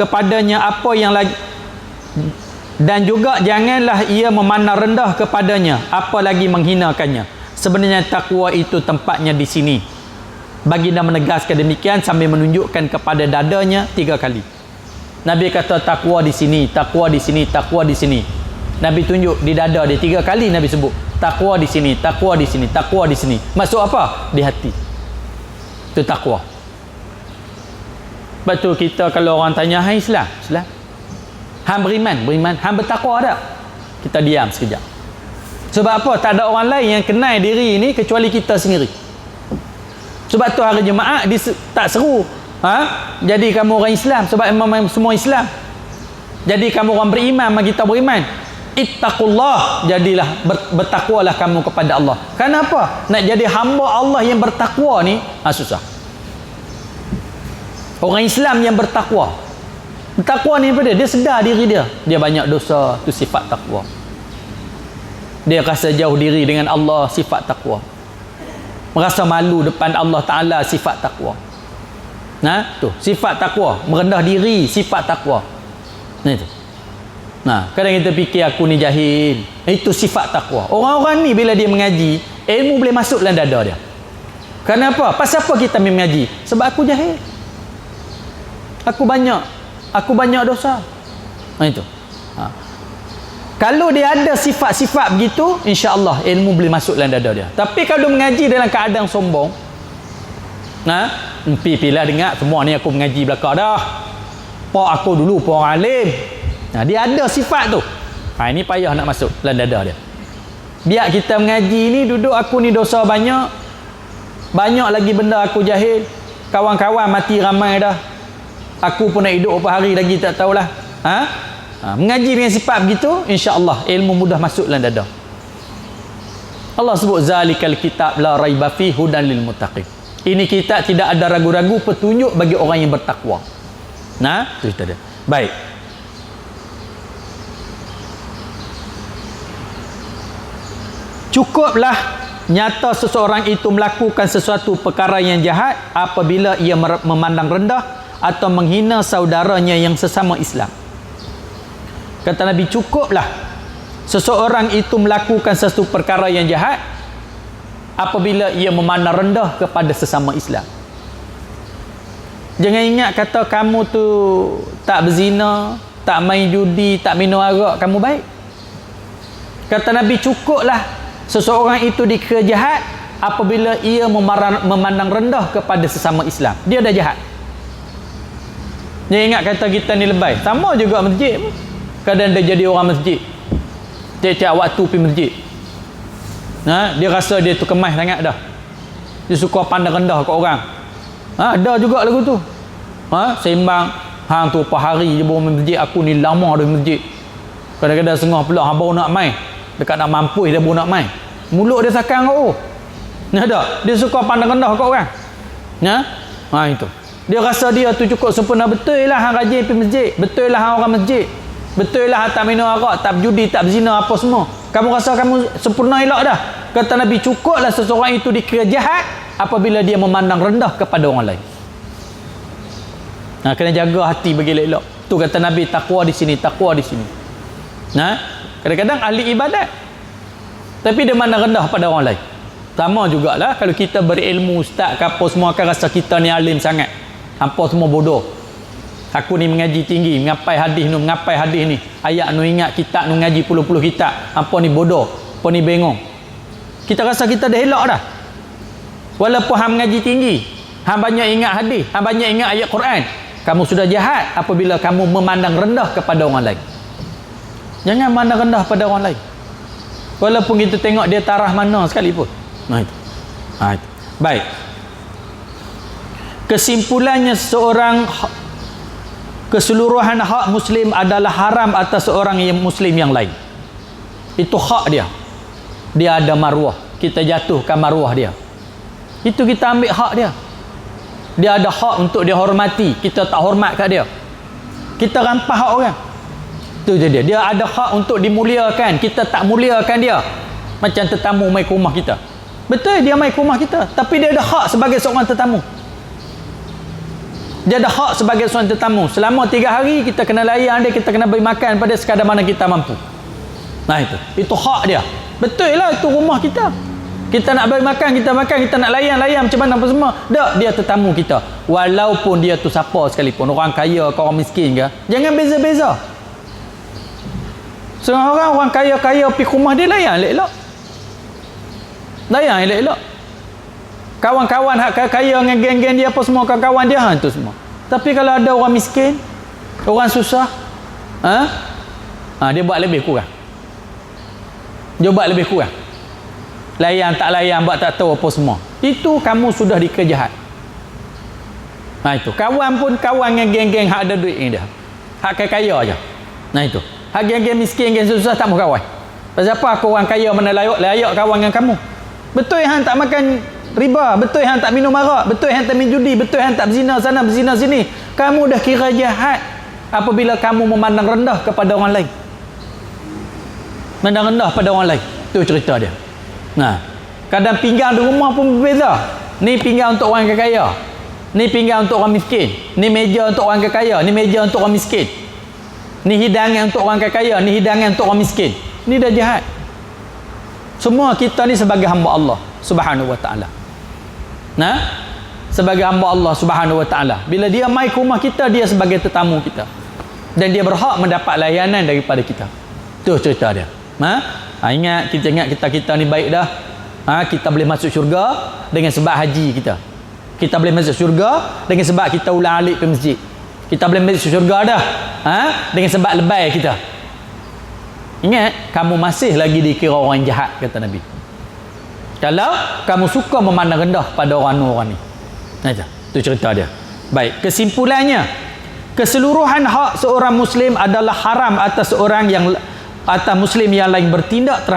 kepadanya apa yang lagi, dan juga janganlah ia memandang rendah kepadanya apalagi menghinakannya. Sebenarnya takwa itu tempatnya di sini. Baginda menegaskan demikian sambil menunjukkan kepada dadanya 3 kali. Nabi kata takwa di sini, takwa di sini, takwa di sini. Nabi tunjuk di dada dia 3 kali. Nabi sebut takwa di sini, takwa di sini, takwa di sini. Maksud apa? Di hati. Itu takwa. Sebab tu kita kalau orang tanya, hai Islam, hang beriman, hang bertakwa tak? Kita diam sekejap. Sebab apa? Tak ada orang lain yang kenal diri ni kecuali kita sendiri. Sebab tu hari Jumaat tak seru. Jadi kamu orang Islam, sebab memang semua Islam. Jadi kamu orang beriman, kita beriman. Ittaqullah, jadilah bertakwalah kamu kepada Allah. Kenapa? Nak jadi hamba Allah yang bertakwa ni susah. Orang Islam yang bertakwa. Takwa ni apa dia? Dia sedar diri dia. Dia banyak dosa, tu sifat takwa. Dia rasa jauh diri dengan Allah, sifat takwa. Merasa malu depan Allah Ta'ala, sifat takwa. Tu, sifat takwa. Merendah diri, sifat takwa. Itu. Kadang kita fikir aku ni jahil. Itu sifat takwa. Orang-orang ni bila dia mengaji, ilmu boleh masuk dalam dada dia. Kenapa? Pasal apa kita mengaji? Sebab aku jahil. Aku banyak dosa. Itu. Kalau dia ada sifat-sifat begitu, insya-Allah ilmu boleh masuk dalam dada dia. Tapi kalau dia mengaji dalam keadaan sombong, pilah dengar semua ni aku mengaji belakang dah. Pak aku dulu pun orang alim. Dia ada sifat tu. Ini payah nak masuk dalam dada dia. Biar kita mengaji ni duduk aku ni dosa banyak. Banyak lagi benda aku jahil. Kawan-kawan mati ramai dah. Aku pun nak hidup berapa hari lagi tak tahulah. Mengaji dengan sifat begitu, insya-Allah ilmu mudah masuk dalam dada. Allah sebut zalikal kitab la raiba fi hudan lil muttaqin. Ini kitab tidak ada ragu-ragu, petunjuk bagi orang yang bertakwa. Itu cerita dia. Baik. Cukuplah nyata seseorang itu melakukan sesuatu perkara yang jahat apabila ia memandang rendah atau menghina saudaranya yang sesama Islam. Kata Nabi, cukuplah seseorang itu melakukan sesuatu perkara yang jahat apabila ia memandang rendah kepada sesama Islam. Jangan ingat kata kamu tu tak berzina, tak main judi, tak minum arak, kamu baik. Kata Nabi, cukuplah seseorang itu dikira jahat apabila ia memandang rendah kepada sesama Islam. Dia dah jahat. Dia ingat kata kita ni lebay. Sama juga masjid. Kadang dia jadi orang masjid. Tiap-tiap waktu pergi masjid. Dia rasa dia tu kemas sangat dah. Dia suka pandang rendah kat orang. Ada juga lagu tu. Sembang hang tu apa hari je baru main masjid, aku ni lama dah masjid. Kadang-kadang sengah pula hang baru nak main. Dekat nak mampus dia baru nak main. Mulut dia sakang kau. Ada. Dia suka pandang rendah kat orang. Itu. Dia rasa dia tu cukup sempurna. Betul lah hang rajin pergi masjid. Betul lah hang orang masjid. Betul lah hang tak minum arak, tak berjudi, tak berzina apa semua. Kamu rasa kamu sempurna elok dah. Kata Nabi, cukuplah seseorang itu dikira jahat apabila dia memandang rendah kepada orang lain. Kena jaga hati bagi elok. Tu kata Nabi, takwa di sini, takwa di sini. Kadang-kadang ahli ibadat tapi dia mandang rendah pada orang lain. Sama jugalah kalau kita berilmu, ustaz ke apa semua akan rasa kita ni alim sangat. Hampa semua bodoh. Aku ni mengaji tinggi, mengapai hadis ni. Ayat nu ingat, kitab nu ngaji puluh-puluh kitab. Hampa ni bodoh, hampa ni bengong. Kita rasa kita dah elok dah. Walaupun hang mengaji tinggi, hang banyak ingat hadis, hang banyak ingat ayat Quran, kamu sudah jahat apabila kamu memandang rendah kepada orang lain. Jangan memandang rendah pada orang lain. Walaupun kita tengok dia taraf mana sekalipun. Itu. Baik. Kesimpulannya keseluruhan hak muslim adalah haram atas seorang yang muslim yang lain. Itu hak dia. Dia ada maruah, kita jatuhkan maruah dia. Itu kita ambil hak dia. Dia ada hak untuk dihormati, kita tak hormat kat dia. Kita rampas hak orang. Itu je dia. Dia ada hak untuk dimuliakan, kita tak muliakan dia. Macam tetamu mai ke rumah kita. Betul dia mai ke rumah kita, tapi dia ada hak sebagai seorang tetamu. Dia ada hak sebagai seorang tetamu. Selama 3 hari kita kena layan dia, kita kena beri makan pada sekadar mana kita mampu. Itu hak dia. Betul lah, itu rumah kita. Kita nak beri makan, kita nak layan macam mana apa semua. Tak, dia tetamu kita. Walaupun dia tu siapa sekalipun, orang kaya ke orang miskin ke, jangan beza-beza. Seorang orang kaya pergi ke rumah dia, layan elok-elok. Layan elok-elok. Kawan-kawan hak kaya dengan geng-geng dia apa semua, kawan-kawan dia tu semua. Tapi kalau ada orang miskin, orang susah, dia buat lebih kurang. Layan tak layan, buat tak tahu apa semua. Itu kamu sudah dikejahat. Itu. Kawan pun kawan dengan geng-geng hak ada duit ni dia. Hak kaya aja. Itu. Hak geng-geng miskin, geng susah tak mau kawan. Pasal apa aku orang kaya mana layak kawan dengan kamu? Betul hang tak makan riba, betul hang tak minum arak, betul hang tak main judi, betul hang tak berzina sana, berzina sini. Kamu dah kira jahat apabila kamu memandang rendah kepada orang lain. Memandang rendah pada orang lain. Itu cerita dia. Kadang pinggang di rumah pun berbeza. Ni pinggang untuk orang kaya, ni pinggang untuk orang miskin, ni meja untuk orang kaya, ni meja untuk orang miskin, ni hidangan untuk orang kaya, ni hidangan untuk orang miskin. Ni dah jahat. Semua kita ni sebagai hamba Allah Subhanahu wa ta'ala. Sebagai hamba Allah Subhanahu wa ta'ala. Bila dia mai ke rumah kita, dia sebagai tetamu kita. Dan dia berhak mendapat layanan daripada kita. Tu cerita dia. Ingat kita ni baik dah. Kita boleh masuk syurga dengan sebab haji kita. Kita boleh masuk syurga dengan sebab kita ulang alik pergi masjid. Kita boleh masuk syurga dah dengan sebab lebay kita. Ingat, kamu masih lagi dikira orang jahat, kata Nabi. Kalau kamu suka memandang rendah pada orang ni. Itu cerita dia. Baik, kesimpulannya, keseluruhan hak seorang muslim adalah haram atas muslim yang lain bertindak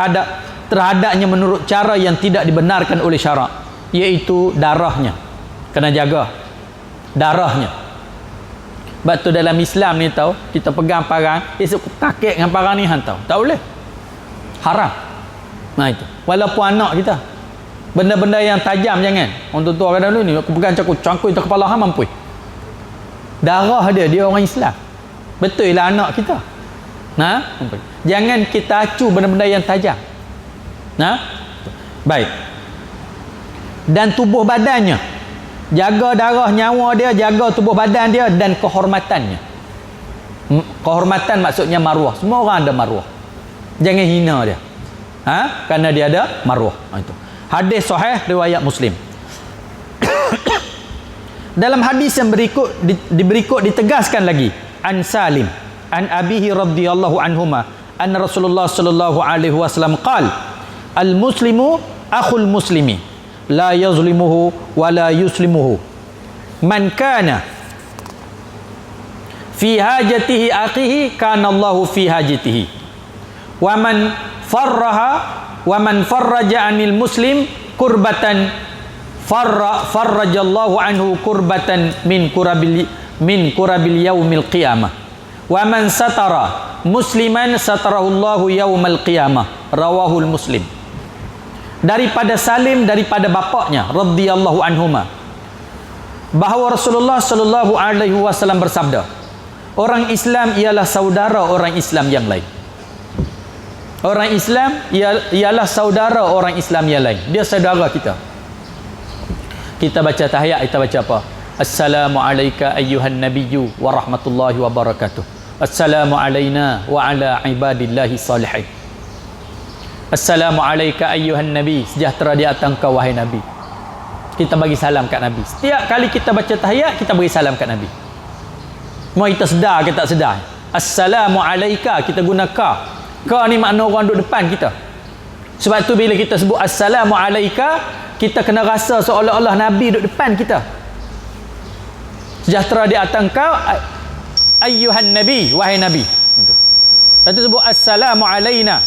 terhadapnya menurut cara yang tidak dibenarkan oleh syarak, iaitu darahnya. Kena jaga darahnya. Sebab tu dalam Islam ni tahu, kita pegang parang, esok takik dengan parang ni hantau. Tak boleh. Haram. Itu. Walaupun anak kita. Benda-benda yang tajam jangan. Orang tua kadang dulu ni, aku pegang cangkul itu kepala hang mampu. Darah dia orang Islam. Betul lah anak kita. Jangan kita acu benda-benda yang tajam. Baik. Dan tubuh badannya. Jaga darah, nyawa dia, jaga tubuh badan dia dan kehormatannya. Kehormatan maksudnya maruah. Semua orang ada maruah. Jangan hina dia. Kerana dia ada maruah. Itu. Hadis sahih riwayat Muslim. Dalam hadis yang berikut ditegaskan lagi, an Salim an abihi radhiyallahu anhuma anna Rasulullah sallallahu alaihi wasallam qala al muslimu akhul muslimi la yazlimuhu wa la yuslimuhu man kana fi hajatihi akhihi kana Allahu fi hajatihi wa man farraja anil muslim kurbatan farrajallahu anhu kurbatan min kurabil yaumil qiyamah wa man satara musliman satarahullahu yaumal qiyamah, rawahul Muslim. Daripada Salim, daripada bapaknya radhiyallahu anhuma, bahawa Rasulullah sallallahu alaihi wasallam bersabda, orang Islam ialah saudara orang Islam yang lain. Orang Islam ialah saudara orang Islam yang lain. Dia saudara kita. Kita baca tahiyat, kita baca apa? Assalamu alayka ayyuhan nabiyyu wa rahmatullahi wa barakatuh. Assalamu alayna wa ala ibadillahi salihin. Assalamu alayka ayyuhan nabi, sejahtera di atas engkau wahai nabi. Kita bagi salam kat nabi. Setiap kali kita baca tahiyat, kita bagi salam kat nabi. Mau kita sedar ke tak sedar? Assalamu alayka, kita guna ka. Ka ni makna orang duduk depan kita. Sebab tu bila kita sebut assalamu alayka, kita kena rasa seolah-olah nabi duduk depan kita. Sejahtera di atas engkau ayyuhan nabi, wahai nabi. Itu. Lepas tu sebut assalamu alayna.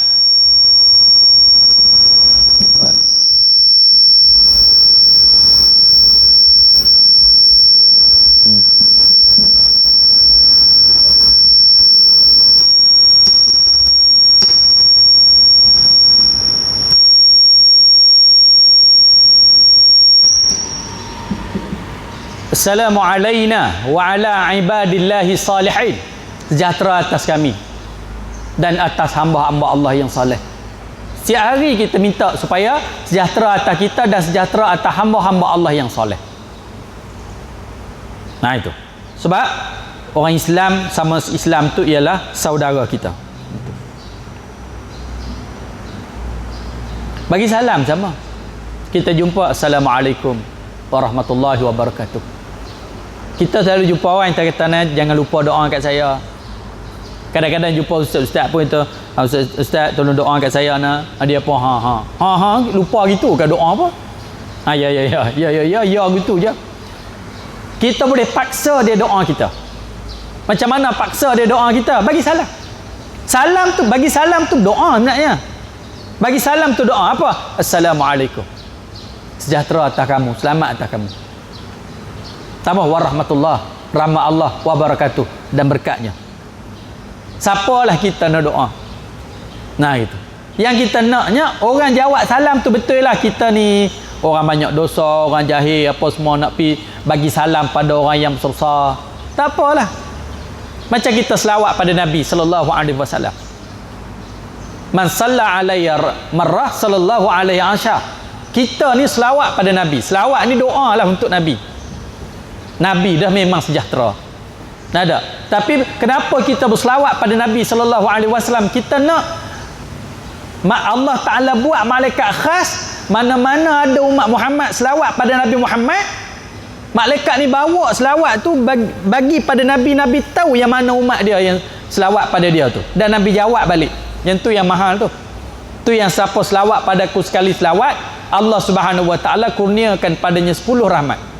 Assalamu alayna wa ala ibadillahi salihin. Sejahtera atas kami dan atas hamba-hamba Allah yang saleh. Setiap hari kita minta supaya sejahtera atas kita dan sejahtera atas hamba-hamba Allah yang saleh. Nah itu. Sebab orang Islam sama Islam tu ialah saudara kita. Bagi salam sama. Kita jumpa assalamualaikum warahmatullahi wabarakatuh. Kita selalu jumpa orang yang kata jangan lupa doa kat saya. Kadang-kadang jumpa ustaz-ustaz pun itu, ustaz tolong doa kat saya nak. Dia apa ha lupa gitu ke doa apa? Ya gitu je. Kita boleh paksa dia doa kita. Macam mana paksa dia doa kita? Bagi salam. Salam tu, bagi salam tu doa sebenarnya. Bagi salam tu doa apa? Assalamualaikum. Sejahtera atas kamu, selamat atas kamu. Tambah warahmatullah, rahmat Allah wabarakatuh dan berkatnya. Siapalah kita nak doa. Nah itu. Yang kita naknya orang jawab salam tu betul lah. Kita ni orang banyak dosa, orang jahil apa semua nak pi bagi salam pada orang yang besar. Tak apalah. Macam kita selawat pada Nabi sallallahu alaihi wasallam. Man salla alayya marrah sallallahu alaihi asyar. Kita ni selawat pada Nabi. Selawat ni doa lah untuk Nabi. Nabi dah memang sejahtera. Tak ada. Tapi kenapa kita berselawat pada Nabi sallallahu alaihi wasallam? Kita nak Allah Taala buat malaikat khas, mana-mana ada umat Muhammad selawat pada Nabi Muhammad, malaikat ni bawa selawat tu bagi pada Nabi. Nabi tahu yang mana umat dia yang selawat pada dia tu. Dan Nabi jawab balik. Yang tu yang mahal tu. Tu yang siapa selawat padaku sekali selawat, Allah Subhanahu wa taala kurniakan padanya 10 rahmat.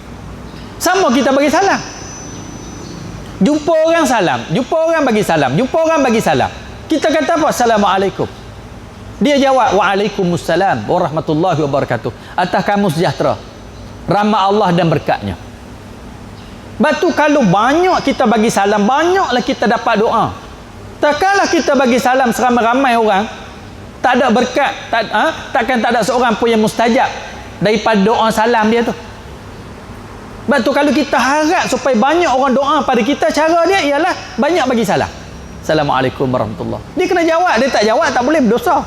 Sama kita bagi salam. Jumpa orang salam, jumpa orang bagi salam, jumpa orang bagi salam. Kita kata apa? Assalamualaikum. Dia jawab waalaikumsalam warahmatullahi wabarakatuh. Atas kamu sejahtera, rahmat Allah dan berkatnya. Batu kalau banyak kita bagi salam, banyaklah kita dapat doa. Takkanlah kita bagi salam seramai-ramai orang, tak ada berkat, takkan tak ada seorang pun yang mustajab daripada doa salam dia tu. Sebab tu kalau kita harap supaya banyak orang doa pada kita, cara dia ialah banyak bagi salam. Assalamualaikum warahmatullahi. Dia kena jawab, dia tak jawab tak boleh berdosa.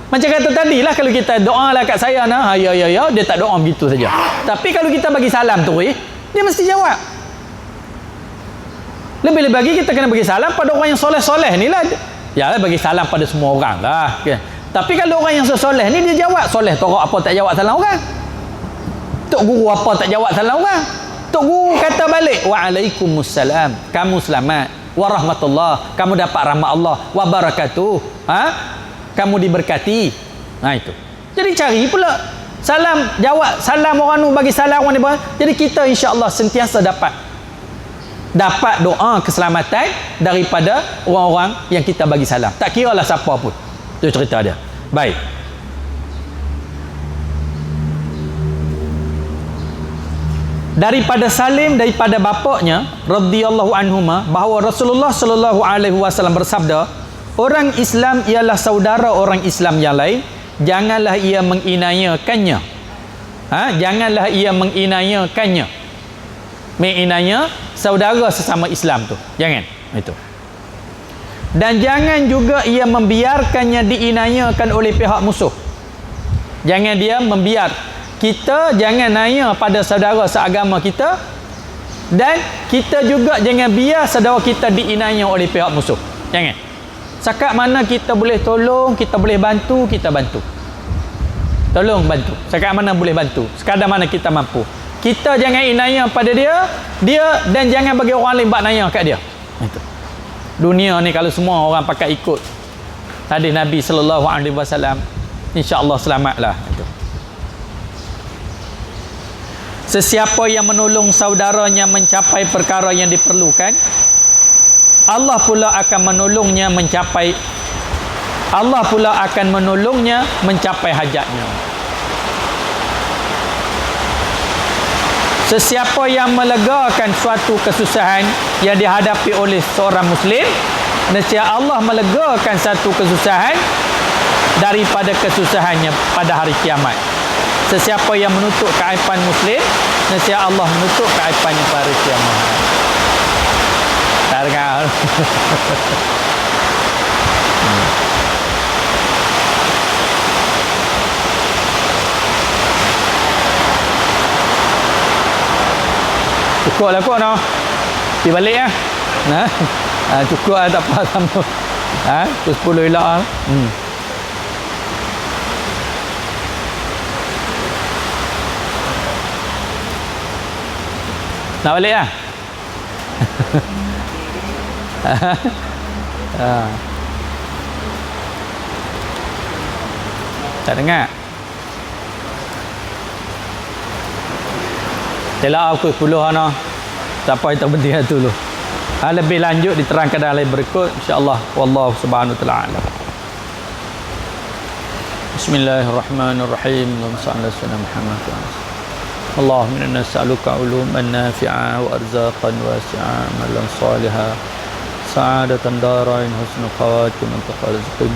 Macam kata tadi lah, kalau kita doa lah kat saya nah, ya dia tak doa begitu saja. Tapi kalau kita bagi salam tu dia mesti jawab. Lebih-lebih lagi kita kena bagi salam pada orang yang soleh-soleh ni lah. Ya lah, bagi salam pada semua orang lah. Okay. Tapi kalau orang yang soleh ni dia jawab. Soleh torak apa tak jawab salam orang? Tok guru apa tak jawab salam orang? Tok Guru kata balik, waalaikumsalam, kamu selamat, warahmatullah, kamu dapat rahmat Allah, wabarakatuh, kamu diberkati. Itu. Jadi cari pula salam, jawab salam orang tu, bagi salam orang ni. Jadi kita insya-Allah sentiasa dapat doa keselamatan daripada orang-orang yang kita bagi salam. Tak kira lah siapa pun. Itu cerita dia. Baik. Daripada Salim, daripada bapaknya radhiyallahu anhuma, bahawa Rasulullah sallallahu alaihi wasallam bersabda, orang Islam ialah saudara orang Islam yang lain, janganlah ia menginayakannya. Janganlah ia menginayakannya. Menginaya saudara sesama Islam tu. Jangan. Itu. Dan jangan juga ia membiarkannya diinayakan oleh pihak musuh. Jangan dia membiar. Kita jangan naya pada saudara seagama kita, dan kita juga jangan biar saudara kita diinaya oleh pihak musuh. Jangan. Sakat mana kita boleh tolong, kita boleh bantu, kita bantu. Tolong bantu. Sakat mana boleh bantu, sekadar mana kita mampu. Kita jangan inaya pada dia, dan jangan bagi orang lain buat naya kat dia. Itu. Dunia ni kalau semua orang pakai ikut hadis Nabi sallallahu alaihi wasallam, insya-Allah selamatlah. Itu. Sesiapa yang menolong saudaranya mencapai perkara yang diperlukan, Allah pula akan menolongnya mencapai hajatnya. Sesiapa yang melegakan suatu kesusahan yang dihadapi oleh seorang Muslim, nescaya Allah melegakan satu kesusahan daripada kesusahannya pada hari kiamat. Sesiapa yang menutup keaiban Muslim, nescaya Allah menutup keaibannya pada hari kiamat. Tak dengar. Cukup lah kot no. Pergi balik lah. Cukup lah, tak apa sama. Tu 10 elak lah. Nak balik lah. Tak dengar. Telah aku 10 ana. Tak apa, itu penting itu dulu. Lebih lanjut diterangkan dalam berikut insya-Allah. Wallahu subhanahu wa ta'ala. Bismillahirrahmanirrahim. Allahumma salli ala Muhammad. Allahumma inna nas'aluka 'uluman nafi'ah wa arzaqan wasi'ah, amalan salihah, sa'adatan darain, husnul khawatim, taqwa rizqin.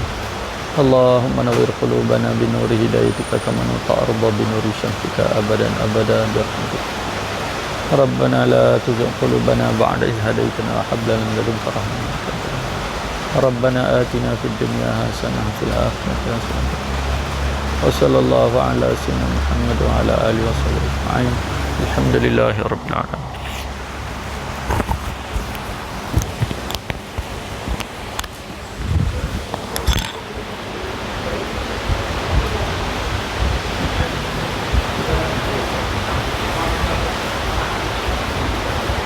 Allahumma nawwir qulubana bi nuri hidayatika kama ta'arda bi nuri syamsika abadan abada bi rahmatika. Rabbana la tuzigh qulubana ba'da idh hadaytana wa hab lana min ladunka rahmatan. Rabbana atina fid dunya hasanah wa fil akhirati hasanah. Wa sallallahu ala sayyidina Muhammad wa ala alihi wa sahbihi ajma'in. Alhamdulillahirabbil alamin.